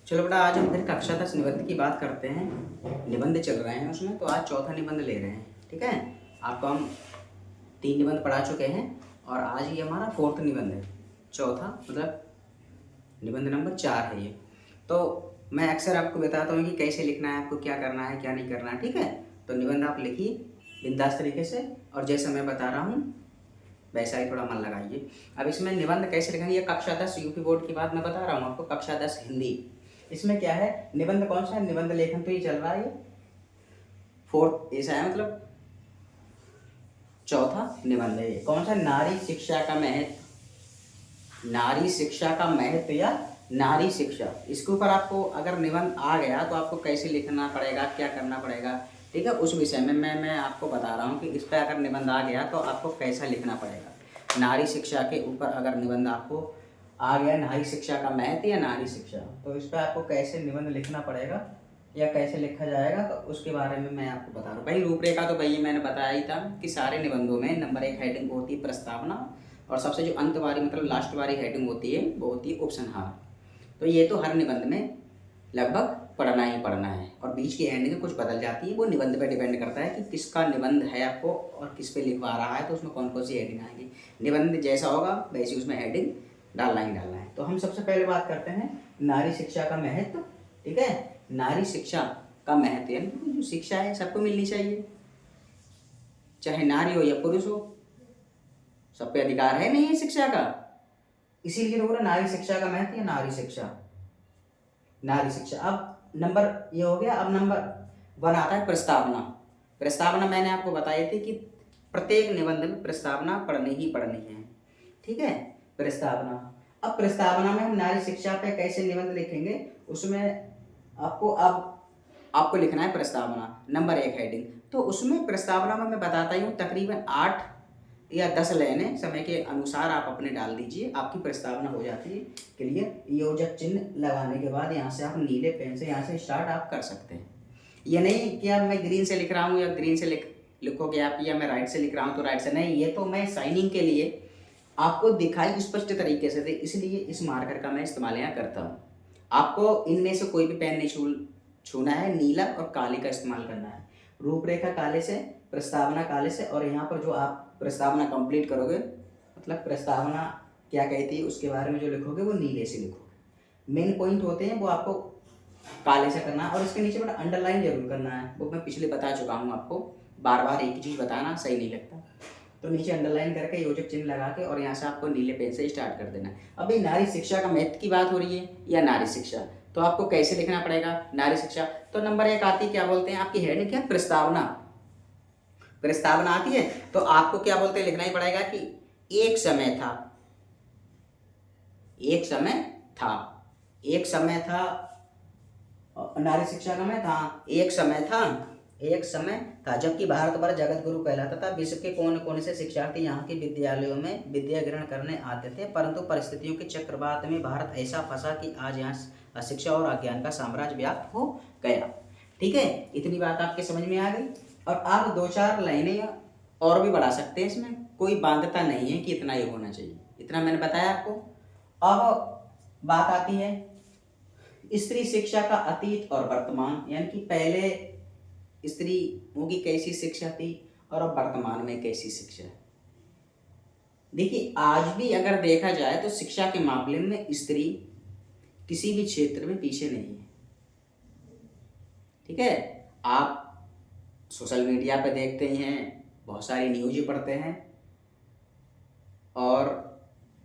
चलो बेटा, आज हम फिर कक्षा 10 निबंध की बात करते हैं। निबंध चल रहे हैं उसमें, तो आज चौथा निबंध ले रहे हैं। ठीक है, आपको हम 3 निबंध पढ़ा चुके हैं और आज ये हमारा 4th निबंध है। चौथा मतलब निबंध नंबर 4 है ये। तो मैं अक्सर आपको बताता हूँ कि कैसे लिखना है, आपको क्या करना है क्या नहीं करना है। ठीक है, तो निबंध आप लिखिए बिंदास तरीके से, और जैसा मैं बता रहा हूँ वैसा ही थोड़ा मन लगाइए। अब इसमें निबंध कैसे लिखेंगे, ये कक्षा 10 यूपी बोर्ड की बात मैं बता रहा हूँ आपको, कक्षा 10 हिंदी। इसमें क्या है, निबंध कौन सा है, निबंध लेखन तो ये चल रहा है, ये 4th ऐसा है, मतलब चौथा निबंध है ये। कौन सा, नारी शिक्षा का महत्व, नारी शिक्षा का महत्व या नारी शिक्षा। इसके ऊपर आपको अगर निबंध आ गया तो आपको कैसे लिखना पड़ेगा, क्या करना पड़ेगा, ठीक है, उस विषय में मैं आपको बता रहा हूँ कि इस पर अगर निबंध आ गया तो आपको कैसा लिखना पड़ेगा। नारी शिक्षा के ऊपर अगर निबंध आपको आ गया, नारी शिक्षा का महत्व या नारी शिक्षा, तो इस पर आपको कैसे निबंध लिखना पड़ेगा या कैसे लिखा जाएगा, तो उसके बारे में मैं आपको बता रहा हूँ। भाई रूपरेखा तो भाई मैंने बताया ही था कि सारे निबंधों में नंबर 1 हेडिंग होती है प्रस्तावना, और सबसे जो अंत वाली मतलब लास्ट वाली हेडिंग होती है वो होती है उपसंहार। तो ये तो हर निबंध में लगभग पढ़ना ही पढ़ना है, और बीच की एंडिंग कुछ बदल जाती है, वो निबंध पे डिपेंड करता है कि किसका निबंध है आपको और किस पे लिखवा रहा है, तो उसमें कौन कौन सी हेडिंग आएगी। निबंध जैसा होगा वैसी उसमें हेडिंग डालना ही डालना है। तो हम सबसे पहले बात करते हैं नारी शिक्षा का महत्व। ठीक है, नारी शिक्षा का महत्व यानी जो शिक्षा है सबको मिलनी चाहिए, चाहे नारी हो या पुरुष हो, सब पे अधिकार है नहीं है शिक्षा का। इसीलिए तो बोला नारी शिक्षा का महत्व या नारी शिक्षा, नारी शिक्षा। अब नंबर ये हो गया। अब नंबर 1 आता है प्रस्तावना। प्रस्तावना मैंने आपको बताई थी कि प्रत्येक निबंध में प्रस्तावना पढ़नी ही पढ़नी है। ठीक है, प्रस्तावना। अब प्रस्तावना में हम नारी शिक्षा पे कैसे निबंध लिखेंगे, उसमें आपको लिखना है प्रस्तावना नंबर 1 हेडिंग। तो उसमें प्रस्तावना में मैं बताता ही हूँ, तकरीबन 8 या 10 लाइनें समय के अनुसार आप अपने डाल दीजिए, आपकी प्रस्तावना हो जाती है क्लियर। योजक चिन्ह लगाने के बाद यहाँ से आप नीले पेन से यहाँ से स्टार्ट आप कर सकते हैं। ये नहीं कि अब मैं ग्रीन से लिख रहा हूँ या ग्रीन से लिखोगे आप, या मैं राइट से लिख रहा हूँ तो राइट से, नहीं, ये तो मैं साइनिंग के लिए आपको दिखाई स्पष्ट तरीके से दे, इसलिए इस मार्कर का मैं इस्तेमाल यहाँ करता हूँ। आपको इनमें से कोई भी पेन नहीं छूना है, नीला और काले का इस्तेमाल करना है। रूपरेखा काले से, प्रस्तावना काले से, और यहाँ पर जो आप प्रस्तावना कंप्लीट करोगे, मतलब प्रस्तावना क्या कहती है उसके बारे में जो लिखोगे वो नीले से लिखोगे। मेन पॉइंट होते हैं वो आपको काले से करना है, और इसके नीचे बड़ा अंडरलाइन जरूर करना है, वो मैं पिछले बता चुका हूँ आपको, बार बार एक ही चीज़ बताना सही नहीं लगता। तो नीचे अंडरलाइन करके योजक चिन्ह लगा के और यहाँ से आपको नीले पेन से स्टार्ट कर देना है। अभी नारी शिक्षा का महत्व की बात हो रही है या नारी शिक्षा, तो आपको कैसे लिखना पड़ेगा नारी शिक्षा। तो नंबर 1 आती है, क्या बोलते हैं आपकी हेडिंग, क्या, प्रस्तावना। प्रस्तावना आती है तो आपको क्या बोलते हैं, लिखना ही पड़ेगा कि एक समय था, एक समय था, एक समय था। नारी शिक्षा का मैं था, एक समय था, एक समय था जबकि भारत भर जगत गुरु कहलाता था। विश्व के कोने कोने से शिक्षार्थी यहाँ के विद्यालयों में विद्या ग्रहण करने आते थे, परंतु परिस्थितियों के चक्रवात में भारत ऐसा फंसा कि आज यहाँ अशिक्षा और अज्ञान का साम्राज्य व्याप्त हो गया। ठीक है, इतनी बात आपके समझ में आ गई। और आप 2-4 लाइनें और भी बढ़ा सकते हैं, इसमें कोई बाध्यता नहीं है कि इतना ही होना चाहिए, इतना मैंने बताया आपको। अब बात आती है स्त्री शिक्षा का अतीत और वर्तमान, यानी कि पहले स्त्रियों की कैसी शिक्षा थी और अब वर्तमान में कैसी शिक्षा है। देखिए, आज भी अगर देखा जाए तो शिक्षा के मामले में स्त्री किसी भी क्षेत्र में पीछे नहीं है। ठीक है, आप सोशल मीडिया पे देखते ही हैं, बहुत सारी न्यूज पढ़ते हैं, और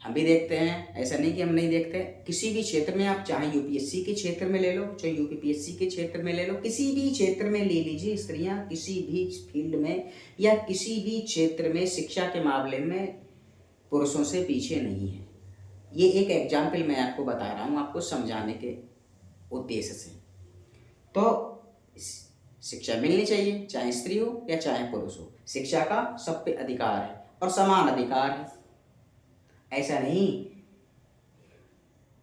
हम भी देखते हैं, ऐसा नहीं कि हम नहीं देखते। किसी भी क्षेत्र में आप चाहे यूपीएससी के क्षेत्र में ले लो, चाहे यूपीपीएससी के क्षेत्र में ले लो, किसी भी क्षेत्र में ले लीजिए, स्त्रियां किसी भी फील्ड में या किसी भी क्षेत्र में शिक्षा के मामले में पुरुषों से पीछे नहीं है। ये एक एग्जाम्पल मैं आपको बता रहा हूँ, आपको समझाने के उद्देश्य से। तो शिक्षा मिलनी चाहिए, चाहे स्त्री हो या चाहे पुरुष हो, शिक्षा का सब पे अधिकार है और समान अधिकार है। ऐसा नहीं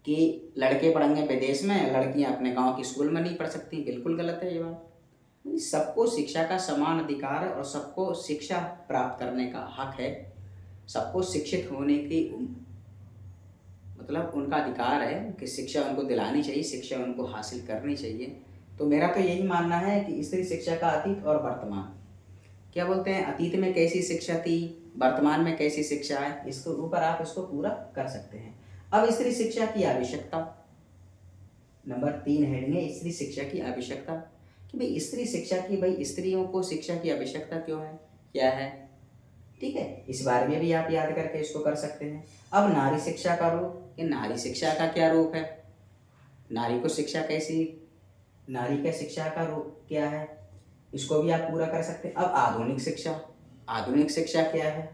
कि लड़के पढ़ेंगे विदेश में, लड़कियां अपने गांव के स्कूल में नहीं पढ़ सकती, बिल्कुल गलत है ये बात। सबको शिक्षा का समान अधिकार है और सबको शिक्षा प्राप्त करने का हक है, सबको शिक्षित होने की मतलब उनका अधिकार है कि शिक्षा उनको दिलानी चाहिए, शिक्षा उनको हासिल करनी चाहिए। तो मेरा तो यही मानना है कि स्त्री शिक्षा का अतीत और वर्तमान, क्या बोलते हैं, अतीत में कैसी शिक्षा थी, वर्तमान में कैसी शिक्षा है, इसके ऊपर आप इसको पूरा कर सकते हैं। अब स्त्री शिक्षा की आवश्यकता, नंबर 3 हेडिंग है स्त्री शिक्षा की आवश्यकता, कि भाई स्त्री शिक्षा की, भाई स्त्रियों को शिक्षा की आवश्यकता क्यों है, क्या है, ठीक है, इस बारे में भी आप याद करके इसको कर सकते हैं। अब नारी शिक्षा का रूप, कि नारी शिक्षा का क्या रूप है, नारी को शिक्षा कैसी, नारी का शिक्षा का रूप क्या है, इसको भी आप पूरा कर सकते हैं। अब आधुनिक शिक्षा, आधुनिक शिक्षा क्या है,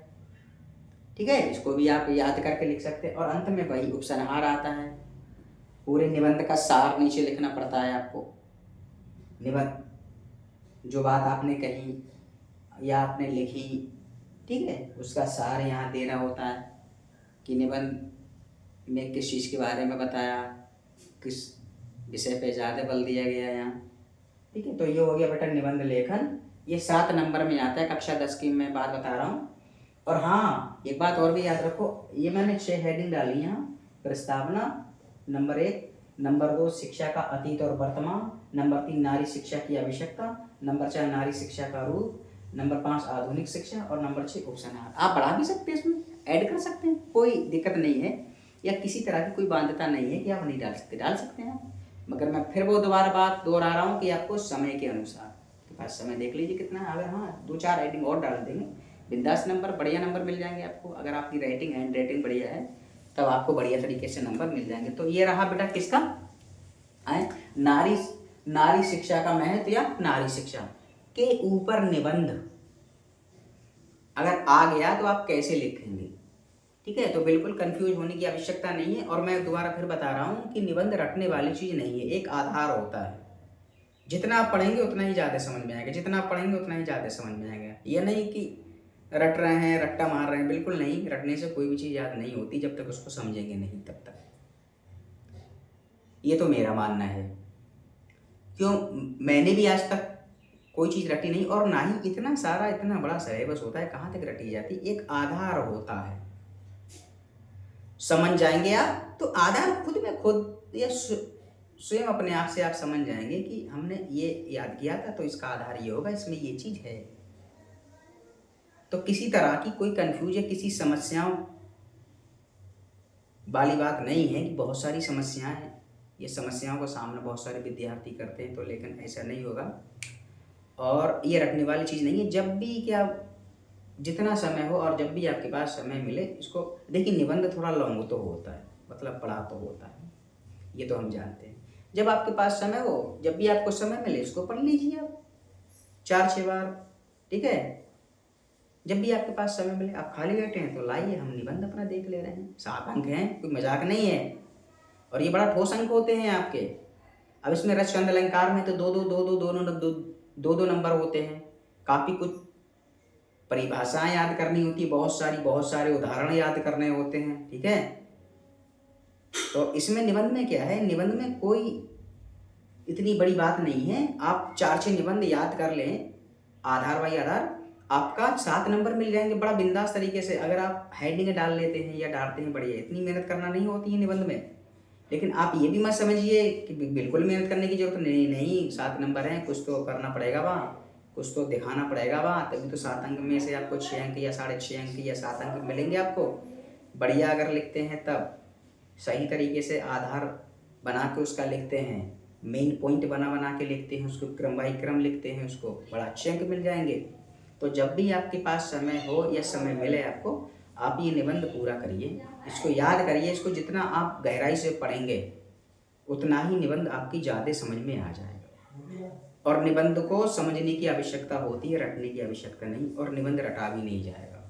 ठीक है, इसको भी आप याद करके लिख सकते हैं। और अंत में वही उपसंहार आता है, पूरे निबंध का सार नीचे लिखना पड़ता है आपको। निबंध, जो बात आपने कही या आपने लिखी, ठीक है, उसका सार यहाँ देना होता है कि निबंध में किस चीज़ के बारे में बताया, किस विषय पे ज़्यादा बल दिया गया यहाँ, ठीक है। तो ये हो गया बेटा निबंध लेखन, ये 7 नंबर में आता है, कक्षा 10 की मैं बात बता रहा हूँ। और हाँ, एक बात और भी याद रखो, ये मैंने 6 हेडिंग डाली यहाँ, प्रस्तावना, नंबर 1, नंबर 2 शिक्षा का अतीत और वर्तमान, नंबर 3 नारी शिक्षा की आवश्यकता, नंबर 4 नारी शिक्षा का रूप, नंबर 5 आधुनिक शिक्षा, और नंबर 6 उपसंहार। आप बढ़ा भी सकते हैं, इसमें ऐड कर सकते हैं, कोई दिक्कत नहीं है, या किसी तरह की कोई बाध्यता नहीं है कि आप नहीं डाल सकते, डाल सकते हैं आप। मगर मैं फिर वो दोबारा बात दोहरा रहा हूँ कि आपको समय के अनुसार, के पास समय देख लीजिए कितना है, अगर हाँ 2-4 राइटिंग और डाल देंगे, बिंदास नंबर, बढ़िया नंबर मिल जाएंगे आपको। अगर आपकी राइटिंग हैंड राइटिंग बढ़िया है तब आपको बढ़िया तरीके से नंबर मिल जाएंगे। तो ये रहा बेटा किसका है, नारी, नारी शिक्षा का महत्व या नारी शिक्षा के ऊपर निबंध अगर आ गया तो आप कैसे लिखेंगे, ठीक है। तो बिल्कुल कंफ्यूज होने की आवश्यकता नहीं है। और मैं दोबारा फिर बता रहा हूँ कि निबंध रटने वाली चीज़ नहीं है, एक आधार होता है। जितना आप पढ़ेंगे उतना ही ज़्यादा समझ में आएगा, जितना आप पढ़ेंगे उतना ही ज़्यादा समझ में आएगा। ये नहीं कि रट रहे हैं, रट्टा मार रहे हैं, बिल्कुल नहीं। रटने से कोई भी चीज़ याद नहीं होती जब तक उसको समझेंगे नहीं तब तक, ये तो मेरा मानना है। क्यों, मैंने भी आज तक कोई चीज़ रटी नहीं, और ना ही इतना सारा, इतना बड़ा सिलेबस होता है, कहाँ तक रटी जाती। एक आधार होता है, समझ जाएंगे आप तो आधार खुद में खुद या स्वयं अपने आप से आप समझ जाएंगे कि हमने ये याद किया था तो इसका आधार ये होगा, इसमें ये चीज़ है। तो किसी तरह की कोई कंफ्यूज या किसी समस्याओं वाली बात नहीं है कि बहुत सारी समस्याएं हैं, ये समस्याओं का सामना बहुत सारे विद्यार्थी करते हैं, तो लेकिन ऐसा नहीं होगा। और ये रखने वाली चीज़ नहीं है। जब भी क्या, जितना समय हो और जब भी आपके पास समय मिले इसको देखिए। निबंध थोड़ा लॉन्ग तो होता है, मतलब बड़ा तो होता है, ये तो हम जानते हैं। जब आपके पास समय हो, जब भी आपको समय मिले इसको पढ़ लीजिए आप 4-6 बार, ठीक है। जब भी आपके पास समय मिले, आप खाली बैठे हैं तो लाइए, हम निबंध अपना देख ले रहे हैं। 7 अंक हैं, कोई मजाक नहीं है, और ये बड़ा ठोस अंक होते हैं आपके। अब इसमें रच छंद अलंकार में तो दो दो नंबर होते हैं। काफ़ी कुछ परिभाषाएं याद करनी होती है, बहुत सारे उदाहरण याद करने होते हैं, ठीक है। तो इसमें निबंध में क्या है, निबंध में कोई इतनी बड़ी बात नहीं है। आप 4-6 निबंध याद कर लें, आधार बाई आधार, आपका 7 नंबर मिल जाएंगे बड़ा बिंदास तरीके से। अगर आप हेडिंग डाल लेते हैं या डालते हैं, बढ़िया, इतनी मेहनत करना नहीं होती है निबंध में। लेकिन आप ये भी मत समझिए कि बिल्कुल मेहनत करने की जरूरत नहीं, 7 नंबर हैं, कुछ तो करना पड़ेगा वहाँ, कुछ तो दिखाना पड़ेगा वहाँ, तभी तो 7 अंक में से आपको 6 अंक या 6.5 अंक या 7 अंक मिलेंगे आपको। बढ़िया अगर लिखते हैं तब सही तरीके से आधार बना के उसका लिखते हैं, मेन पॉइंट बना के लिखते हैं, उसको क्रम बाई क्रम लिखते हैं, उसको बड़ा अच्छे अंक मिल जाएंगे। तो जब भी आपके पास समय हो या समय मिले आपको, आप ये निबंध पूरा करिए, इसको याद करिए। इसको जितना आप गहराई से पढ़ेंगे उतना ही निबंध आपकी ज़्यादा समझ में आ जाएगा। और निबंध को समझने की आवश्यकता होती है, रटने की आवश्यकता नहीं, और निबंध रटा भी नहीं जाएगा।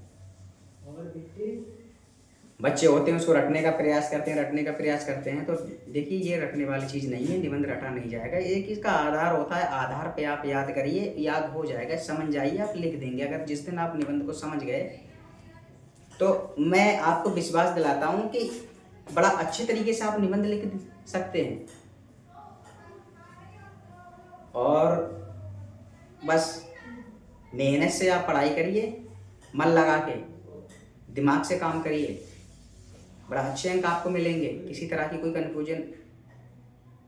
बच्चे होते हैं उसको रटने का प्रयास करते हैं, तो देखिए ये रटने वाली चीज़ नहीं है, निबंध रटा नहीं जाएगा। एक इसका आधार होता है, आधार पे आप याद करिए, याद हो जाएगा, समझ जाइए, आप लिख देंगे। अगर जिस दिन आप निबंध को समझ गए तो मैं आपको विश्वास दिलाता हूँ कि बड़ा अच्छे तरीके से आप निबंध लिख सकते हैं। और बस मेहनत से आप पढ़ाई करिए, मन लगा के, दिमाग से काम करिए, बड़ा अच्छे अंक आपको मिलेंगे। किसी तरह की कोई कन्फ्यूजन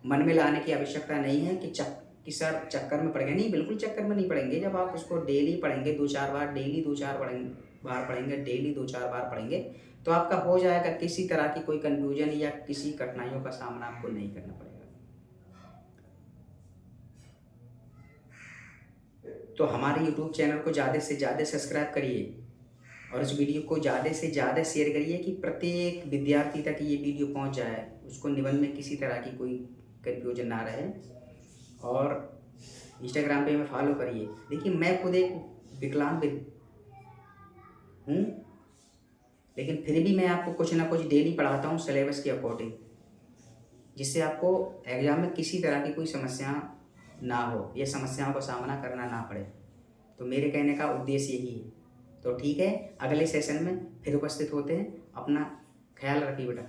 मन में लाने की आवश्यकता नहीं है कि सर चक्कर में पड़ गए। नहीं, बिल्कुल चक्कर में नहीं पड़ेंगे। जब आप उसको डेली पढ़ेंगे, 2-4 बार डेली 2-4 बार पढ़ेंगे, डेली 2-4 बार पढ़ेंगे, तो आपका हो जाएगा। किसी तरह की कोई कन्फ्यूजन या किसी कठिनाइयों का सामना आपको नहीं करना पड़ेगा। तो हमारे YouTube चैनल को ज़्यादा से ज़्यादा सब्सक्राइब करिए और इस वीडियो को ज़्यादा से ज़्यादा शेयर करिए कि प्रत्येक विद्यार्थी तक ये वीडियो पहुंच जाए, उसको निबंध में किसी तरह की कोई कन्फ्यूजन ना रहे। और इंस्टाग्राम पे हमें फॉलो करिए। देखिए, मैं खुद एक विकलांग हूँ, लेकिन फिर भी मैं आपको कुछ ना कुछ डेली पढ़ाता हूँ सिलेबस के अकॉर्डिंग, जिससे आपको एग्ज़ाम में किसी तरह की कोई समस्या ना हो या समस्याओं का सामना करना ना पड़े। तो मेरे कहने का उद्देश्य यही है। तो ठीक है, अगले सेशन में फिर उपस्थित होते हैं। अपना ख्याल रखिए बेटा।